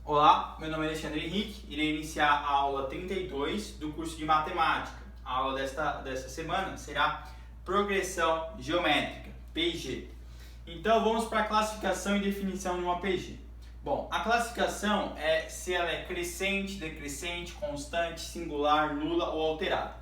Olá, meu nome é Alexandre Henrique, irei iniciar a aula 32 do curso de Matemática. A aula desta semana será Progressão Geométrica, PG. Então vamos para a classificação e definição de uma PG. Bom, a classificação é se ela é crescente, decrescente, constante, singular, nula ou alterada.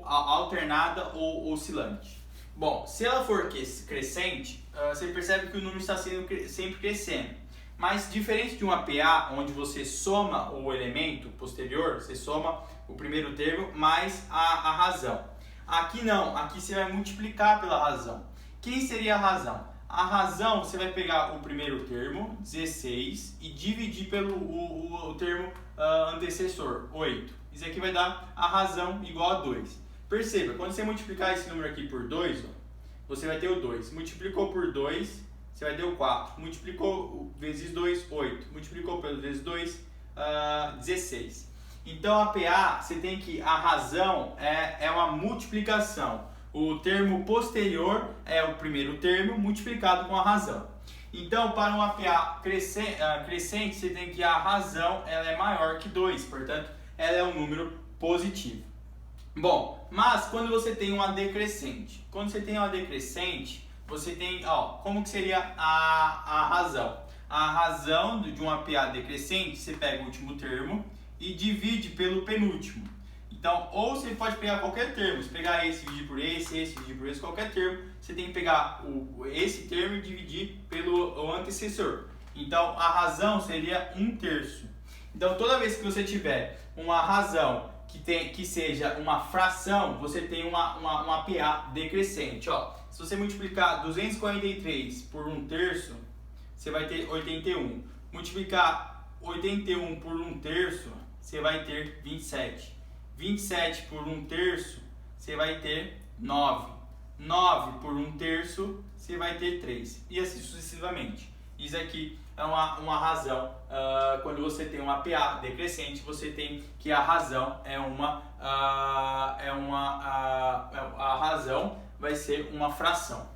Alternada ou oscilante. Bom, se ela for crescente, você percebe que o número está sempre crescendo. Mas diferente de uma PA, onde você soma o elemento posterior, você soma o primeiro termo mais a razão. Aqui não, aqui você vai multiplicar pela razão. Quem seria a razão? A razão, você vai pegar o primeiro termo, 16, e dividir pelo o termo antecessor, 8. Isso aqui vai dar a razão igual a 2. Perceba, quando você multiplicar esse número aqui por 2, você vai ter o 2. Multiplicou por 2, você vai ter o 4. Multiplicou vezes 2, 8. Multiplicou pelo vezes 2, 16. Então a PA, você tem que, a razão é uma multiplicação. O termo posterior é o primeiro termo multiplicado com a razão. Então, para uma PA crescente, você tem que a razão ela é maior que 2, portanto, ela é um número positivo. Bom, mas quando você tem uma decrescente, você tem, como que seria a razão? A razão de uma PA decrescente, você pega o último termo e divide pelo penúltimo. Então, ou você pode pegar qualquer termo, se pegar esse, dividir por esse, dividir por esse, qualquer termo, você tem que pegar esse termo e dividir pelo antecessor. Então, a razão seria 1/3. Então, toda vez que você tiver uma razão que seja uma fração, você tem uma PA decrescente. Se você multiplicar 243 por 1/3, você vai ter 81. Multiplicar 81 por 1/3, você vai ter 27. 27 por 1/3, você vai ter 9. 9 por 1/3, você vai ter 3. E assim sucessivamente. Isso aqui é uma razão. Quando você tem uma PA decrescente, você tem que a razão a razão vai ser uma fração.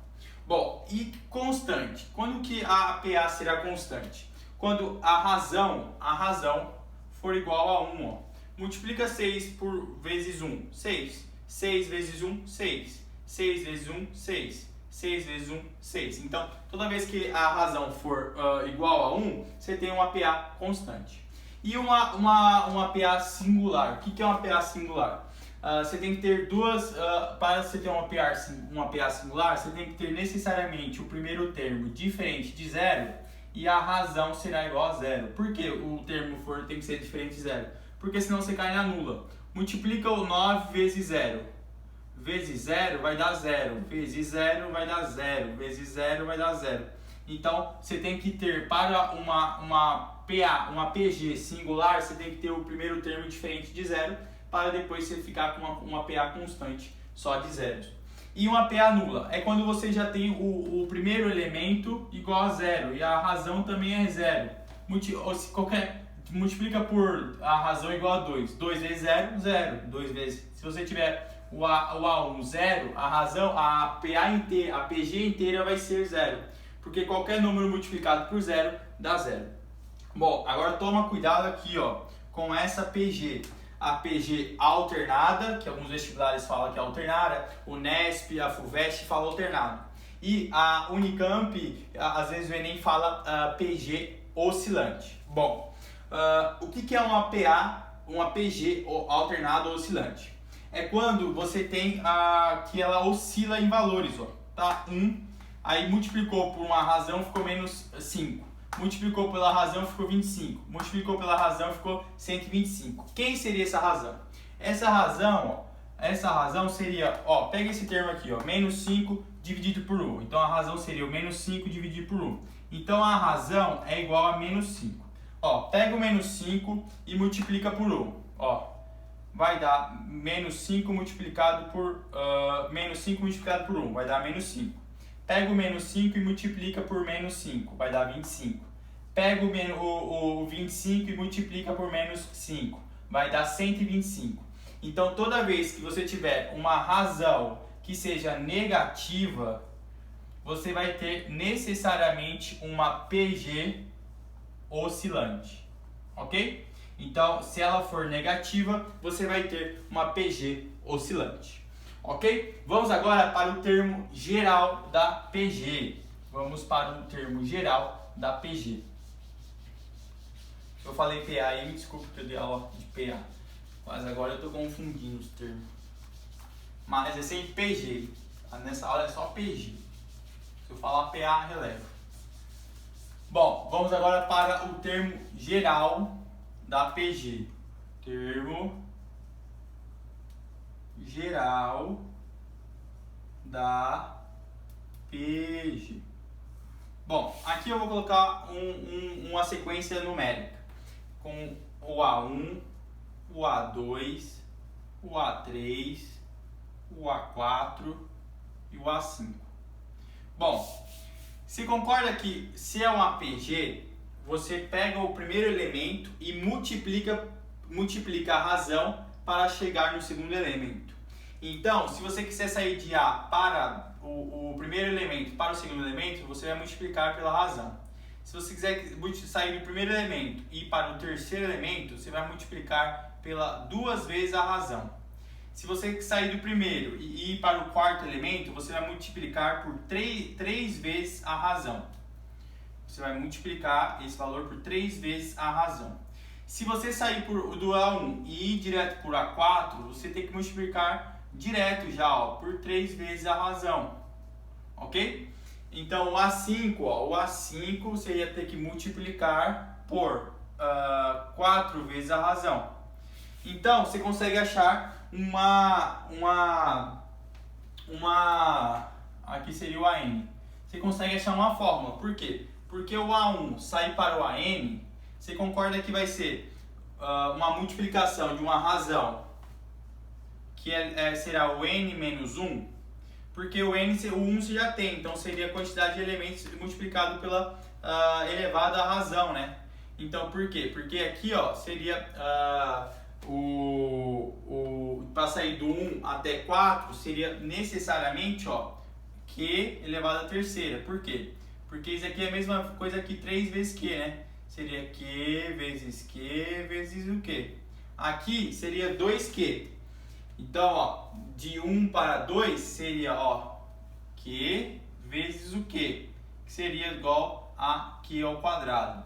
Bom, e constante. Quando que a PA será constante? Quando a razão for igual a 1. Multiplica 6 vezes 1, 6. 6 vezes 1, 6. 6 vezes 1, 6. 6 vezes 1, 6. Então, toda vez que a razão for igual a 1, você tem uma PA constante. E uma PA singular. O que é uma PA singular? Você tem que ter duas... para você ter uma PA singular, você tem que ter necessariamente o primeiro termo diferente de zero e a razão será igual a zero. Por que o termo tem que ser diferente de zero? Porque senão você cai na nula. Multiplica o 9 vezes 0. Vezes 0 vai dar 0. Vezes 0 vai dar 0. Vezes 0 vai dar 0. Então, você tem que ter, para uma PG singular, você tem que ter o primeiro termo diferente de 0, para depois você ficar com uma PA constante, só de zeros. E uma PA nula é quando você já tem o primeiro elemento igual a 0 e a razão também é 0. Multiplica por a razão igual a 2. 2 vezes 0, 0. 2 vezes. Se você tiver o A1 0, a razão, a PA inteira, a PG inteira vai ser 0. Porque qualquer número multiplicado por 0 dá 0. Bom, agora toma cuidado aqui, com essa PG. A PG alternada, que alguns vestibulares falam que é alternada, o Nesp, a FUVEST fala alternada. E a Unicamp, às vezes o Enem fala PG oscilante. Bom, o que é uma PG alternada ou oscilante? É quando você tem que ela oscila em valores, tá? 1, aí multiplicou por uma razão, ficou menos 5. Multiplicou pela razão, ficou 25. Multiplicou pela razão, ficou 125. Quem seria essa razão? Essa razão seria, pega esse termo aqui, menos 5 dividido por 1. Então a razão seria o menos 5 dividido por 1. Então a razão é igual a menos 5. Pega o menos 5 e multiplica por 1. Vai dar menos 5 multiplicado por 1, vai dar menos 5. Pega o menos 5 e multiplica por menos 5, vai dar 25. Pega o 25 e multiplica por menos 5, vai dar 125. Então, toda vez que você tiver uma razão que seja negativa, você vai ter necessariamente uma PG oscilante, ok? Então, se ela for negativa, você vai ter uma PG oscilante, ok? Vamos agora para o termo geral da PG. Vamos para o termo geral da PG. Eu falei PA aí, me desculpe que eu dei aula de PA, mas agora eu estou confundindo os termos. Mas é sempre PG, nessa aula é só PG. Se eu falar PA, releva. Bom, vamos agora para o termo geral da PG. Termo geral da PG. Bom, aqui eu vou colocar uma sequência numérica com o A1, o A2, o A3, o A4 e o A5. Bom, se concorda que se é um APG, você pega o primeiro elemento e multiplica a razão para chegar no segundo elemento. Então, se você quiser sair de A para o primeiro elemento para o segundo elemento, você vai multiplicar pela razão. Se você quiser sair do primeiro elemento e ir para o terceiro elemento, você vai multiplicar pela 2 vezes a razão. Se você sair do primeiro e ir para o quarto elemento, você vai multiplicar por 3 vezes a razão. Você vai multiplicar esse valor por 3 vezes a razão. Se você sair do A1 e ir direto por A4, você tem que multiplicar direto já, ó, por 3 vezes a razão. Ok? Então o A5, ó, o A5 você ia ter que multiplicar por 4 vezes a razão. Então você consegue achar aqui seria o AN. Você consegue achar uma fórmula. Por quê? Porque o A1 sai para o AN, você concorda que vai ser uma multiplicação de uma razão, que será o N menos 1, porque o 1 você já tem, então seria a quantidade de elementos multiplicado pela elevada à razão, né? Então por quê? Porque aqui, ó, seria para sair do 1 até 4 seria necessariamente, ó, Q elevado à terceira. Por quê? Porque isso aqui é a mesma coisa que 3 vezes Q, né? Seria Q vezes o Q. Aqui seria 2Q. Então, ó, de 1 para 2 seria, ó, Q vezes o Q, que seria igual a Q ao quadrado.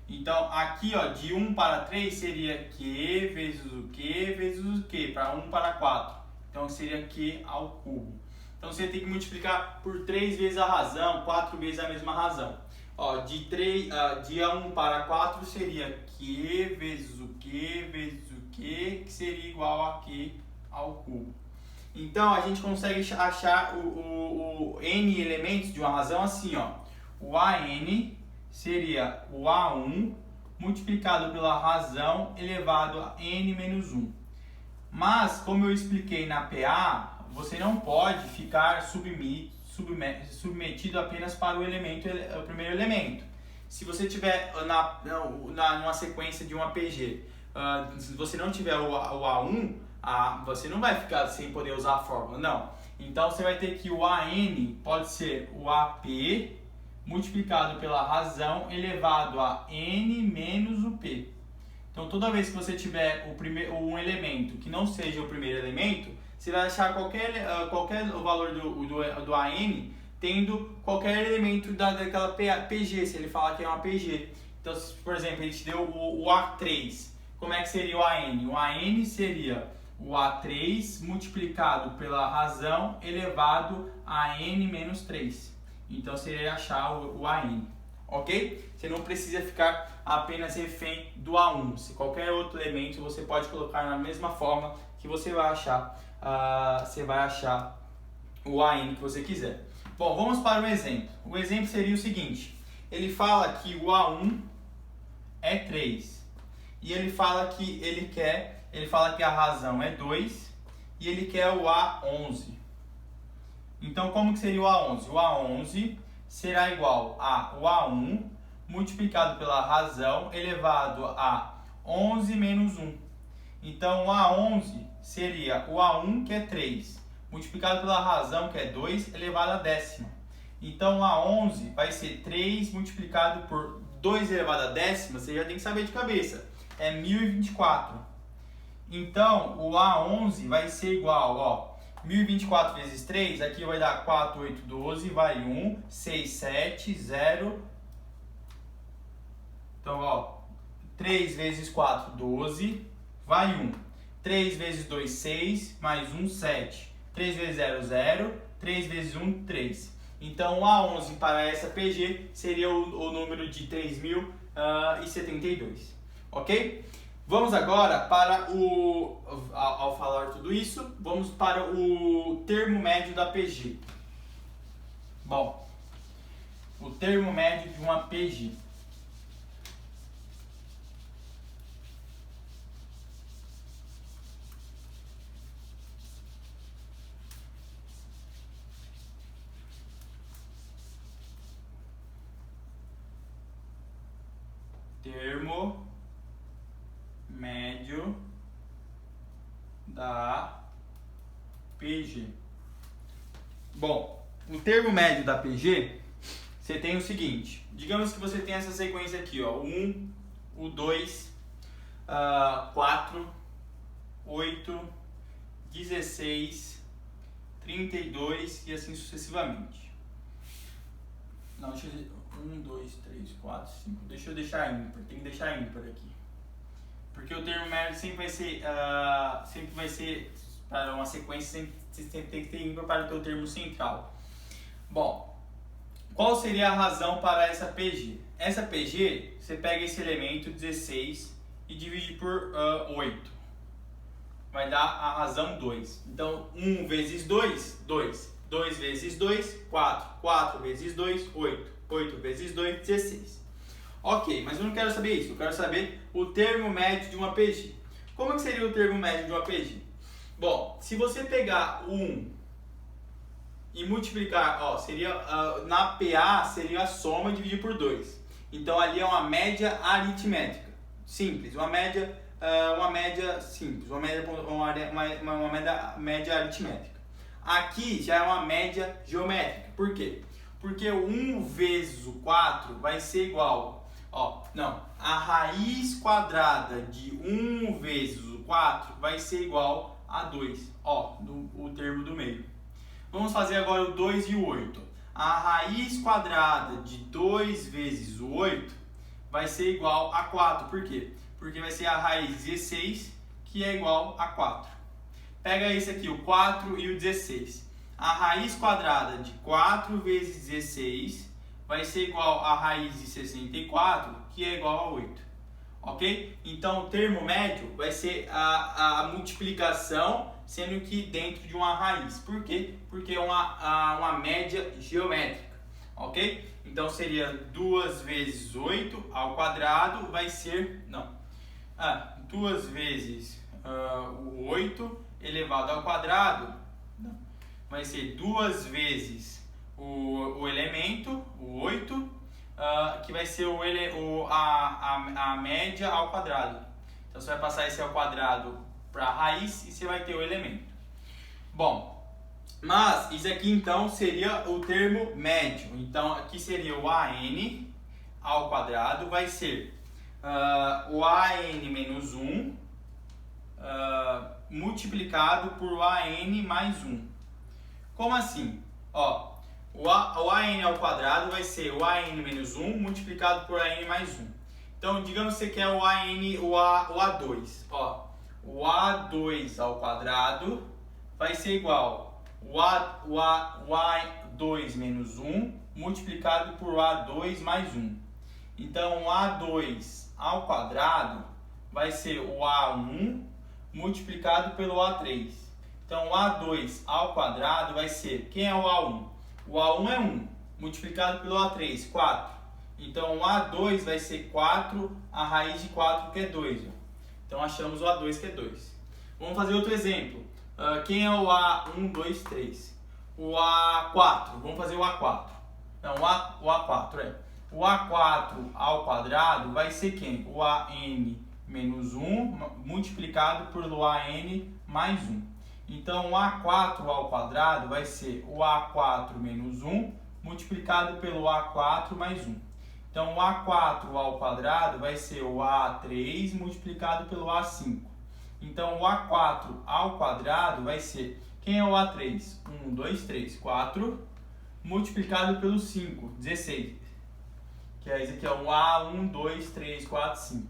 Então, aqui, ó, de 1 para 3 seria Q vezes o Q vezes o Q, para 1 para 4. Então, seria Q ao cubo. Então, você tem que multiplicar por 3 vezes a razão, 4 vezes a mesma razão. Ó, de 1 para 4 seria Q vezes o Q vezes o Q, que seria igual a Q ao cubo. Então, a gente consegue achar o N elementos de uma razão assim, ó. O AN seria o A1 multiplicado pela razão elevado a N menos 1. Mas, como eu expliquei na PA, você não pode ficar submetido apenas para o primeiro elemento. Se você tiver numa sequência de uma PG, se você não tiver o A1, você não vai ficar sem poder usar a fórmula, não. Então você vai ter que o AN pode ser o AP multiplicado pela razão elevado a N menos o P. Então toda vez que você tiver um elemento que não seja o primeiro elemento, você vai achar qualquer valor do AN tendo qualquer elemento daquela PG, se ele falar que é uma PG. Então, por exemplo, a gente deu o A3. Como é que seria o AN? O AN seria o A3 multiplicado pela razão elevado a N menos 3. Então, seria achar o AN. Ok? Você não precisa ficar apenas refém do A1. Se qualquer outro elemento você pode colocar na mesma forma que você vai achar o AN que você quiser. Bom, vamos para um exemplo. O exemplo seria o seguinte: ele fala que o A1 é 3 e ele fala que a razão é 2 e ele quer o A11. Então, como que seria o A11? O A11 será igual a o A1 multiplicado pela razão elevado a 11 menos 1. Então, o A11 seria o A1, que é 3, multiplicado pela razão, que é 2, elevado a décima. Então, o A11 vai ser 3 multiplicado por 2 elevado a décima, você já tem que saber de cabeça. É 1024. Então, o A11 vai ser igual, ó, 1024 vezes 3, aqui vai dar 4, 8, 12, vai 1, 6, 7, 0. Então, ó, 3 vezes 4, 12, vai 1. 3 vezes 2, 6, mais 1, 7. 3 vezes 0, 0. 3 vezes 1, 3. Então, o A11 para essa PG seria o número de 3.072, ok? Vamos agora para ao falar tudo isso, vamos para o termo médio da PG. Bom, o termo médio de uma PG. Termo médio da PG. Bom, o termo médio da PG, você tem o seguinte, digamos que você tem essa sequência aqui, ó, 1, o 2, 4, 8, 16, 32 e assim sucessivamente. Não, deixa eu... 1, 2, 3, 4, 5. Deixa eu deixar ímpar. Tem que deixar ímpar aqui. Porque o termo médio sempre vai ser para uma sequência, sempre tem que ter ímpar para o teu termo central. Bom, qual seria a razão para essa PG? Essa PG, você pega esse elemento 16 e divide por 8. Vai dar a razão 2. Então, 1 vezes 2, 2. 2 vezes 2, 4. 4 vezes 2, 8. 8 vezes 2, 16. Ok, mas eu não quero saber isso. Eu quero saber o termo médio de uma PG. Como que seria o termo médio de uma PG? Bom, se você pegar 1 e multiplicar, ó, seria, na PA seria a soma e dividir por 2. Então, ali é uma média aritmética. Simples, uma média simples, uma média aritmética. Aqui já é uma média geométrica. Por quê? Porque o 1 vezes o 4 vai ser igual, ó, não, a raiz quadrada de 1 vezes o 4 vai ser igual a 2, ó, o termo do meio. Vamos fazer agora o 2 e o 8. A raiz quadrada de 2 vezes o 8 vai ser igual a 4, por quê? Porque vai ser a raiz 16, que é igual a 4. Pega esse aqui, o 4 e o 16. A raiz quadrada de 4 vezes 16 vai ser igual a raiz de 64, que é igual a 8. Ok? Então, o termo médio vai ser a multiplicação, sendo que dentro de uma raiz. Por quê? Porque é uma média geométrica. Ok? Então, seria 2 vezes 8 ao quadrado vai ser... Não. 2 vezes o 8 elevado ao quadrado... Não. Vai ser 2 vezes o elemento, o 8, que vai ser a média ao quadrado. Então, você vai passar esse ao quadrado para a raiz e você vai ter o elemento. Bom, mas isso aqui então seria o termo médio. Então, aqui seria o AN ao quadrado, vai ser o AN menos 1 multiplicado por o AN mais 1. Como assim? Ó, o AN ao quadrado vai ser o AN menos 1 multiplicado por AN mais 1. Então, digamos que você quer o A2. Ó, o A2 ao quadrado vai ser igual o A2 menos 1 multiplicado por A2 mais 1. Então, o A2 ao quadrado vai ser o A1 multiplicado pelo A3. Então, o A2 ao quadrado vai ser... Quem é o A1? O A1 é 1, multiplicado pelo A3, 4. Então, o A2 vai ser 4, a raiz de 4, que é 2. Então, achamos o A2, que é 2. Vamos fazer outro exemplo. Quem é o A1, 2, 3? O A4. Vamos fazer o A4. Não, o A4 é... O A4 ao quadrado vai ser quem? O AN menos 1 multiplicado pelo AN mais 1. Então, o A4 ao quadrado vai ser o A4 menos 1 multiplicado pelo A4 mais 1. Então, o A4 ao quadrado vai ser o A3 multiplicado pelo A5. Então, o A4 ao quadrado vai ser, quem é o A3? 1, 2, 3, 4, multiplicado pelo 5, 16. Que é esse aqui, ó, o A1, 2, 3, 4, 5.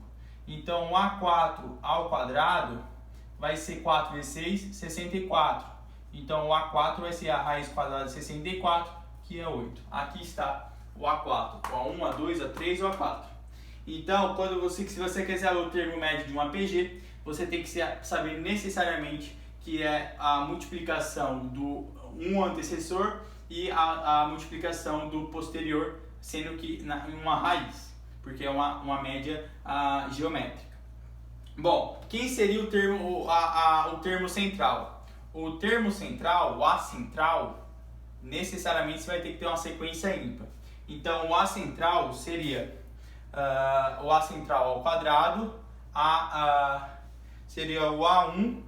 Então, o A4 ao quadrado vai ser 4 vezes 6, 64. Então, o A4 vai ser a raiz quadrada de 64, que é 8. Aqui está o A4, o A1, A2, A3 e o A4. Então, se você quer saber o termo médio de um APG, você tem que saber necessariamente que é a multiplicação do um antecessor e a multiplicação do posterior, sendo que em uma raiz, porque é uma média geométrica. Bom, quem seria o termo central? O termo central, o A central, necessariamente você vai ter que ter uma sequência ímpar. Então, o A central seria o A central ao quadrado, seria o A1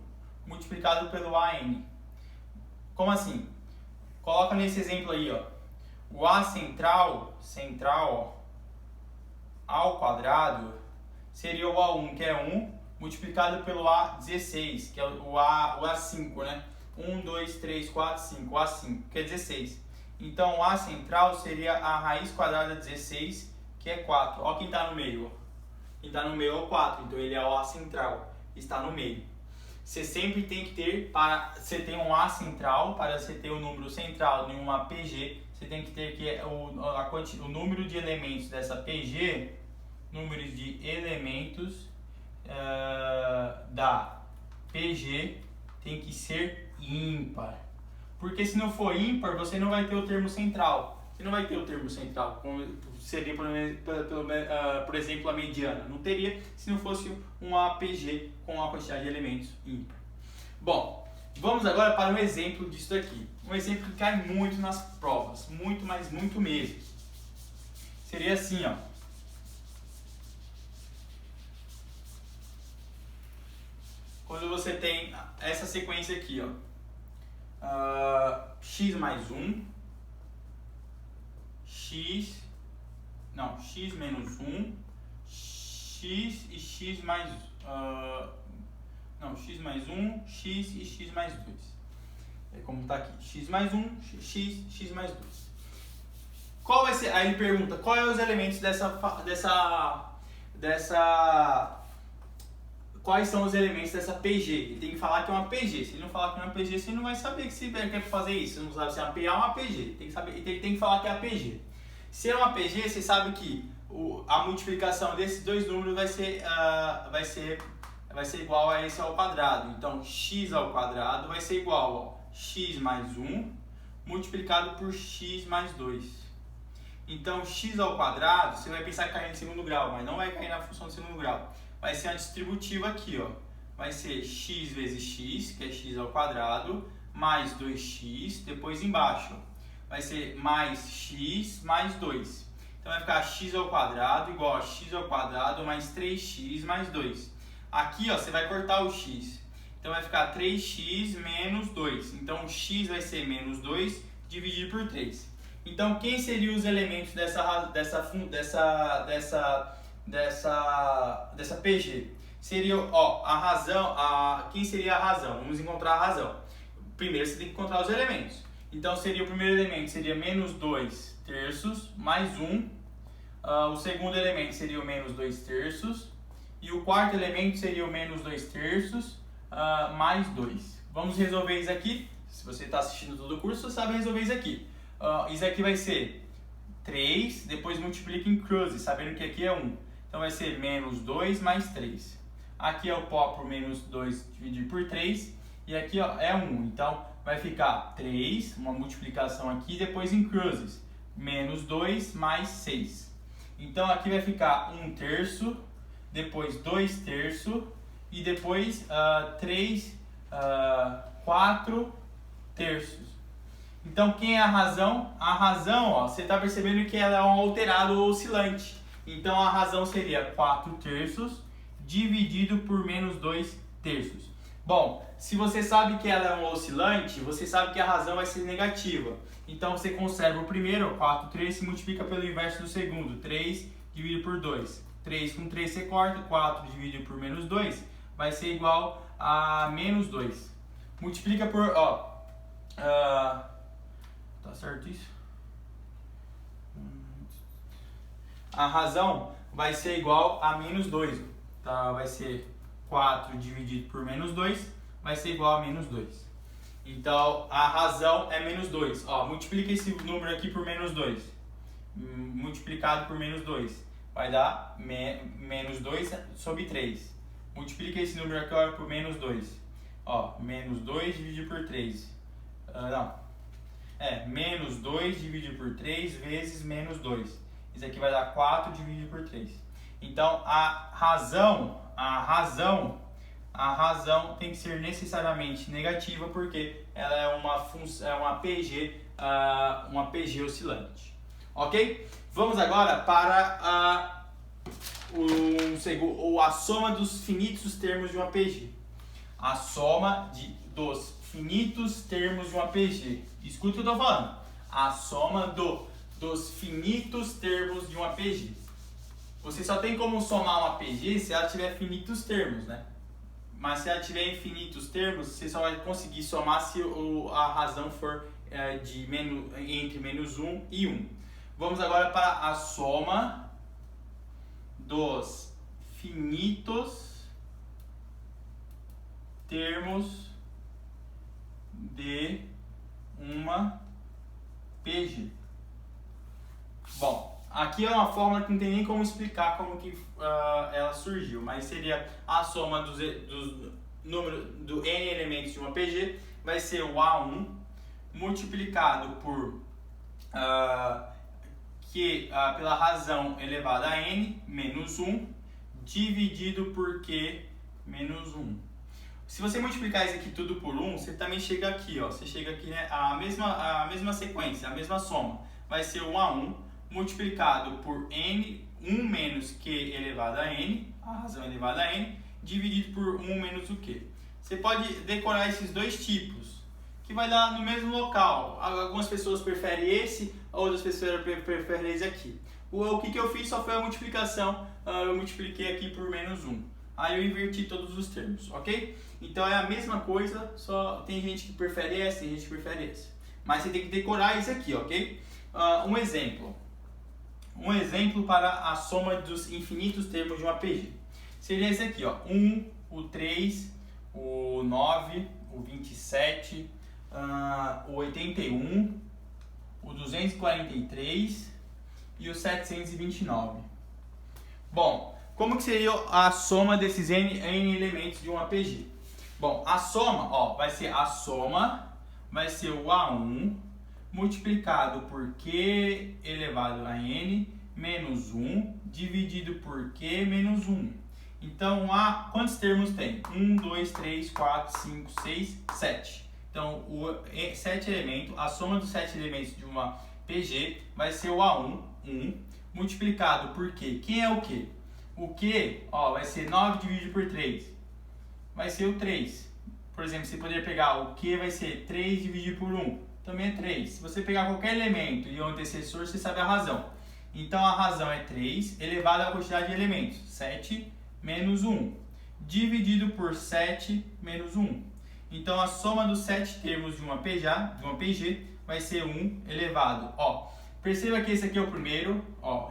multiplicado pelo AN. Como assim? Coloca nesse exemplo aí, ó. O A central ó, ao quadrado seria o A1, que é 1, multiplicado pelo A16, que é o A5, né? 1, 2, 3, 4, 5, o A5, que é 16. Então, o A central seria a raiz quadrada de 16, que é 4. Olha quem está no meio. Quem está no meio é o 4, então ele é o A central, está no meio. Você sempre tem que ter, para você ter um A central, para você ter o número central em uma PG, você tem que ter que o número de elementos dessa PG, números de elementos da PG tem que ser ímpar. Porque se não for ímpar, você não vai ter o termo central. Você não vai ter o termo central, como seria, por exemplo, a mediana. Não teria se não fosse um APG com uma quantidade de elementos ímpar. Bom, vamos agora para um exemplo disso aqui. Um exemplo que cai muito nas provas, muito, mas muito mesmo. Seria assim, ó. Quando você tem essa sequência aqui, ó. X mais 1, x menos 1, x e x mais x mais 1, x e x mais 2. É como está aqui, x mais 1, x mais 2. Qual vai ser? Aí ele pergunta, qual é os elementos quais são os elementos dessa PG? Ele tem que falar que é uma PG. Se ele não falar que é uma PG, você não vai saber que você quer fazer isso. Você não sabe se é uma PA ou uma PG. Ele tem que falar que é a PG. Se é uma PG, você sabe que a multiplicação desses dois números vai ser igual a esse ao quadrado. Então, x ao quadrado vai ser igual a x mais 1 multiplicado por x mais 2. Então, x ao quadrado, você vai pensar que cai em segundo grau, mas não vai cair na função de segundo grau. Vai ser uma distributiva aqui, ó. Vai ser x vezes x, que é x ao quadrado, mais 2x, depois embaixo. Vai ser mais x mais 2. Então vai ficar x ao quadrado igual a x ao quadrado mais 3x mais 2. Aqui, ó, você vai cortar o x. Então vai ficar 3x menos 2. Então o x vai ser menos 2 dividido por 3. Então quem seriam os elementos dessa PG? Seria, ó, a razão, quem seria a razão? Vamos encontrar a razão. Primeiro você tem que encontrar os elementos. Então seria o primeiro elemento seria menos 2 terços mais 1. O segundo elemento seria o menos 2 terços. E o quarto elemento seria o menos 2 terços mais 2. Vamos resolver isso aqui. Se você está assistindo todo o curso, você sabe resolver isso aqui. Isso aqui vai ser 3, depois multiplica em cruze, sabendo que aqui é 1. Então vai ser menos 2 mais 3. Aqui é o pó por menos 2 dividido por 3. E aqui, ó, é 1. Então vai ficar 3, uma multiplicação aqui, depois em cruzes. Menos 2 mais 6. Então aqui vai ficar 1 terço, depois 2 terços e depois 4 terços. Então, quem é a razão? A razão, ó, você está percebendo que ela é um alterado oscilante. Então, a razão seria 4 terços dividido por menos 2 terços. Bom, se você sabe que ela é um oscilante, você sabe que a razão vai ser negativa. Então você conserva o primeiro, 4, 3, se multiplica pelo inverso do segundo, 3 dividido por 2. 3 com 3 você corta, 4 dividido por menos 2 vai ser igual a menos 2. Multiplica por, tá certo isso? A razão vai ser igual a menos 2, tá? Vai ser 4 dividido por menos 2 vai ser igual a menos 2. Então, a razão é menos 2. Multiplica esse número aqui por menos 2. Multiplicado por menos 2 vai dar menos 2 sobre 3. Multiplica esse número aqui agora por menos 2. Menos 2 dividido por 3. Menos 2 dividido por 3 vezes menos 2. Isso aqui vai dar 4 dividido por 3. Então, a razão tem que ser necessariamente negativa porque ela é uma PG oscilante. Ok? Vamos agora para a soma dos finitos termos de uma PG. A soma dos finitos termos de uma PG. Escuta o que eu estou falando. A soma dos finitos termos de uma PG. Você só tem como somar uma PG se ela tiver finitos termos, né? Mas se ela tiver infinitos termos, você só vai conseguir somar se a razão for entre menos 1 e 1. Vamos agora para a soma dos finitos termos de uma PG. Bom, aqui é uma fórmula que não tem nem como explicar como que ela surgiu, mas seria a soma do n elementos de uma PG, vai ser o A1 multiplicado por pela razão elevada a n menos 1 dividido por q menos 1. Se você multiplicar isso aqui tudo por 1, você também chega aqui, você chega aqui, né, a mesma sequência, a mesma soma. Vai ser o A1 multiplicado por n, 1 menos q elevado a n, a razão elevada a n, dividido por 1 menos o q. Você pode decorar esses dois tipos, que vai dar no mesmo local. Algumas pessoas preferem esse, outras pessoas preferem esse aqui. O que eu fiz só foi a multiplicação, eu multipliquei aqui por menos 1. Aí eu inverti todos os termos, ok? Então é a mesma coisa, só tem gente que prefere esse, tem gente que prefere esse. Mas você tem que decorar isso aqui, ok? Um exemplo para a soma dos infinitos termos de uma PG. Seria esse aqui, 1, o 3, o 9, o 27, o 81, o 243 e o 729. Bom, como que seria a soma desses n elementos de uma PG? Bom, a soma, vai ser o A1 multiplicado por q elevado a n menos 1 dividido por q menos 1. Então, quantos termos tem? 1, 2, 3, 4, 5, 6, 7. Então, 7 elementos, a soma dos 7 elementos de uma PG vai ser o A1, 1, multiplicado por q. Quem é o q? O q, vai ser 9 dividido por 3. Vai ser o 3. Por exemplo, você poderia pegar o q vai ser 3 dividido por 1. Também é 3. Se você pegar qualquer elemento e o antecessor, você sabe a razão. Então, a razão é 3 elevado à quantidade de elementos, 7 menos 1, dividido por 7 menos 1. Então, a soma dos 7 termos de uma PG vai ser 1 elevado. Perceba que esse aqui é o primeiro.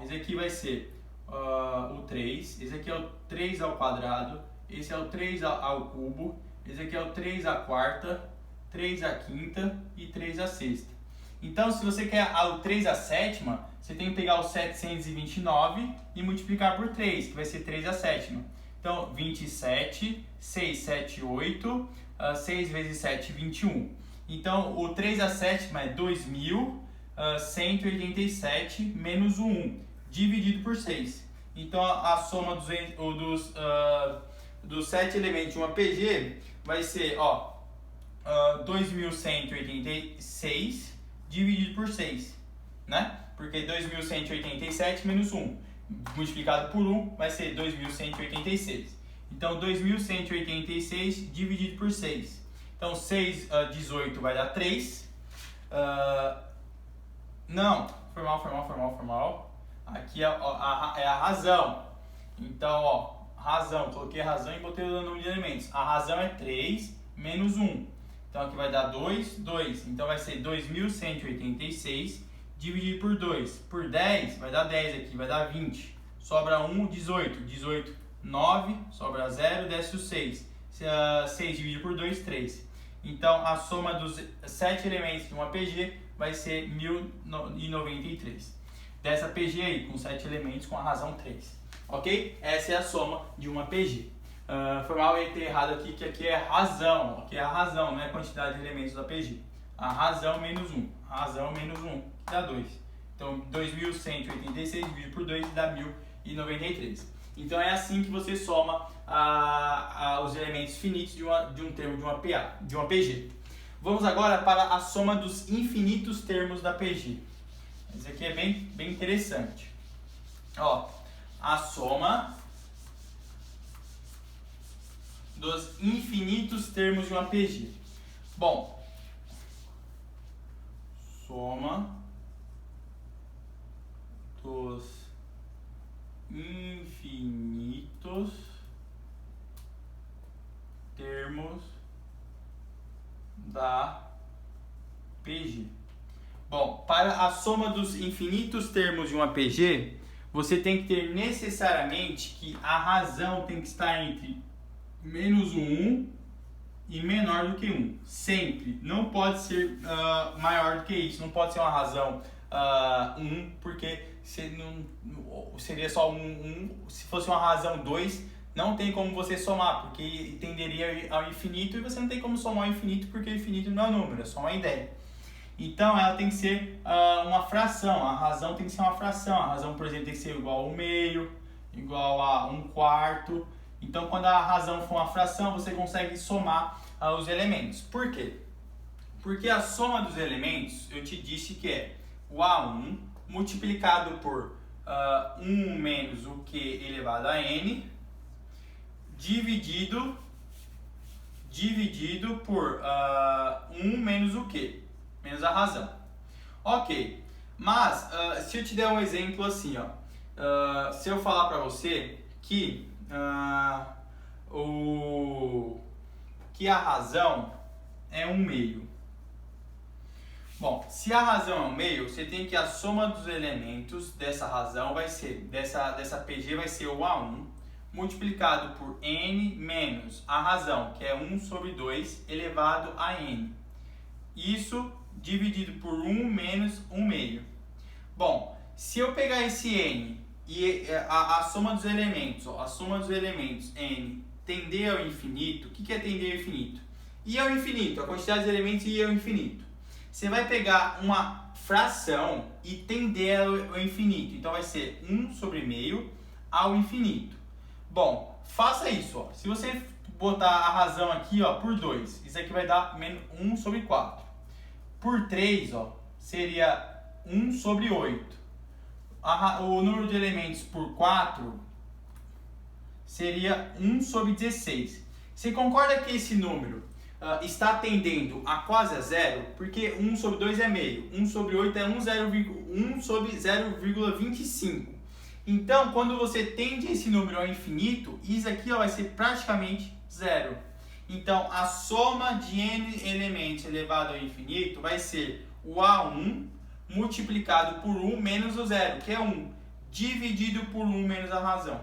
Esse aqui vai ser o 3. Esse aqui é o 3 ao quadrado. Esse é o 3 ao cubo. Esse aqui é o 3 à quarta, 3 à quinta e 3 à sexta. Então, se você quer o 3 à sétima, você tem que pegar o 729 e multiplicar por 3, que vai ser 3 à sétima. Então, 27, 6, 7, 8, 6 vezes 7, 21. Então, o 3 à sétima é 2.187 menos o 1, dividido por 6. Então, a soma dos 7 elementos de uma PG vai ser 2.186 dividido por 6, né? Porque 2.187 menos 1 multiplicado por 1 vai ser 2.186. Então, 2.186 dividido por 6. Então, 6, 18 vai dar 3. Não, formal. Aqui é a razão. Então, ó, razão. Coloquei a razão e botei o número de elementos. A razão é 3 menos 1. Então, aqui vai dar 2, 2. Então, vai ser 2.186 dividido por 2. Por 10, vai dar 10 aqui, vai dar 20. Sobra 1, 18. 18, 9. Sobra 0, desce o 6. 6 dividido por 2, 3. Então, a soma dos 7 elementos de uma PG vai ser 1093. Dessa PG aí, com 7 elementos, com a razão 3. Ok? Essa é a soma de uma PG. Foi mal eu ter errado aqui, que aqui é razão. Aqui é a razão, não é a quantidade de elementos da PG. A razão menos 1. Razão menos 1, que dá 2. Então, 2.186 dividido por 2 dá 1093. Então, é assim que você soma os elementos finitos de um termo de uma PG. Vamos agora para a soma dos infinitos termos da PG. Isso aqui é bem interessante. Ó, a soma dos infinitos termos de uma PG. Bom, soma dos infinitos termos da PG. Bom, para a soma dos infinitos termos de uma PG, você tem que ter necessariamente que a razão tem que estar entre menos 1 e menor do que 1. Sempre. Não pode ser maior do que isso. Não pode ser uma razão 1, porque seria só 1. Se fosse uma razão 2, não tem como você somar, porque tenderia ao infinito, e você não tem como somar ao infinito, porque o infinito não é um número, é só uma ideia. Então, ela tem que ser uma fração. A razão tem que ser uma fração. A razão, por exemplo, tem que ser igual a 1 meio, igual a 1 quarto. Então, quando a razão for uma fração, você consegue somar os elementos. Por quê? Porque a soma dos elementos, eu te disse que é o A1 multiplicado por 1 menos o Q elevado a N, dividido por 1 menos o Q, menos a razão. Ok, mas se eu te der um exemplo assim, ó, se eu falar para você que a razão é 1 meio. Bom, se a razão é 1 meio, você tem que a soma dos elementos dessa razão vai ser, dessa PG vai ser o A1 multiplicado por N menos a razão, que é 1 sobre 2 elevado a N. Isso dividido por 1 menos 1 meio. Bom, se eu pegar esse N e a soma dos elementos, ó, a soma dos elementos N tender ao infinito, o que é tender ao infinito? Ir ao infinito, a quantidade de elementos ir ao infinito. Você vai pegar uma fração e tender ao infinito. Então vai ser 1 sobre meio ao infinito. Bom, faça isso. Ó. Se você botar a razão aqui, ó, por 2, isso aqui vai dar 1 sobre 4. Por 3, ó, seria 1 sobre 8. O número de elementos por 4 seria 1 sobre 16. Você concorda que esse número está tendendo a quase a zero? Porque 1 sobre 2 é meio. 1 sobre 8 é 1 sobre 0,25. Então, quando você tende esse número ao infinito, isso aqui ó, vai ser praticamente zero. Então, a soma de n elementos elevado ao infinito vai ser o A1 multiplicado por 1 menos o zero, que é 1, dividido por 1 menos a razão.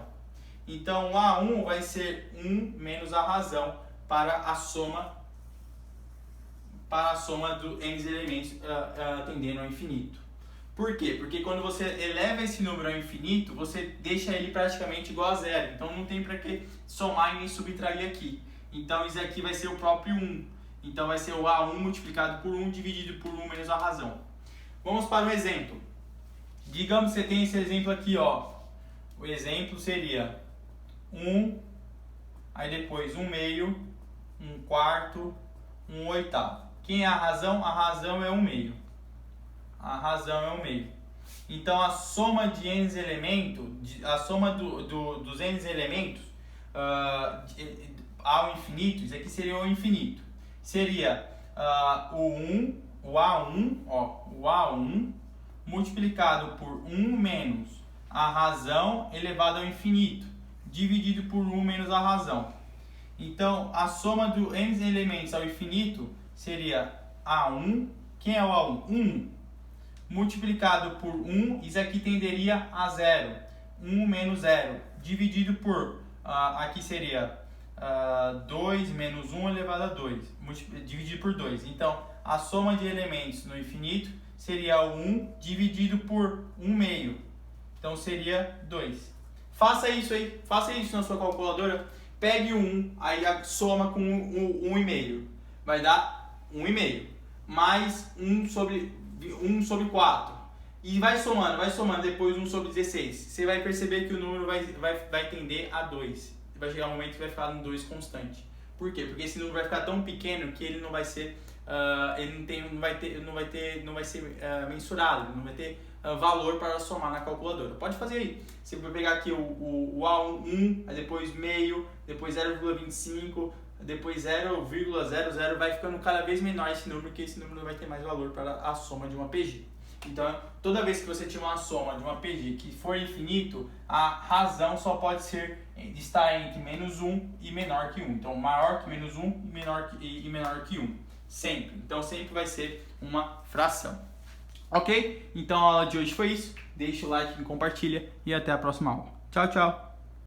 Então, o A1 vai ser 1 menos a razão para a soma do n elementos tendendo ao infinito. Por quê? Porque quando você eleva esse número ao infinito, você deixa ele praticamente igual a zero. Então não tem para que somar e nem subtrair aqui. Então isso aqui vai ser o próprio 1. Então vai ser o A1 multiplicado por 1 dividido por 1 menos a razão. Vamos para um exemplo. Digamos que você tem esse exemplo aqui, ó. O exemplo seria 1, aí depois 1 meio, 1 quarto, 1 oitavo. Quem é a razão? A razão é 1 meio. A razão é 1 meio. Então a soma de n elementos, a soma dos n elementos ao infinito, isso aqui seria o infinito. Seria o A1 multiplicado por 1 menos a razão elevado ao infinito, dividido por 1 menos a razão. Então, a soma do n elementos ao infinito seria A1. Quem é o A1? 1. Multiplicado por 1, isso aqui tenderia a 0. 1 menos 0, dividido por, aqui seria 2 menos 1 elevado a 2, dividido por 2. Então, a soma de elementos no infinito seria o 1 dividido por 1 meio. Então, seria 2. Faça isso na sua calculadora. Pegue o 1, aí soma com 1,5. Vai dar 1,5. Mais 1 sobre 4. E vai somando, depois 1 sobre 16. Você vai perceber que o número vai tender a 2. Vai chegar um momento que vai ficar no 2 constante. Por quê? Porque esse número vai ficar tão pequeno que ele não vai ser, não vai ser mensurado, não vai ter valor para somar na calculadora. Pode fazer aí. Você vai pegar aqui o A1, aí depois meio, depois 0,25, depois 0,00, vai ficando cada vez menor esse número, porque esse número vai ter mais valor para a soma de uma PG. Então, toda vez que você tiver uma soma de uma PG que for infinito, a razão só pode estar entre menos 1 e menor que 1. Então, maior que menos 1 e menor que 1. Sempre. Então, sempre vai ser uma fração. Ok? Então, a aula de hoje foi isso. Deixa o like, compartilha e até a próxima aula. Tchau, tchau!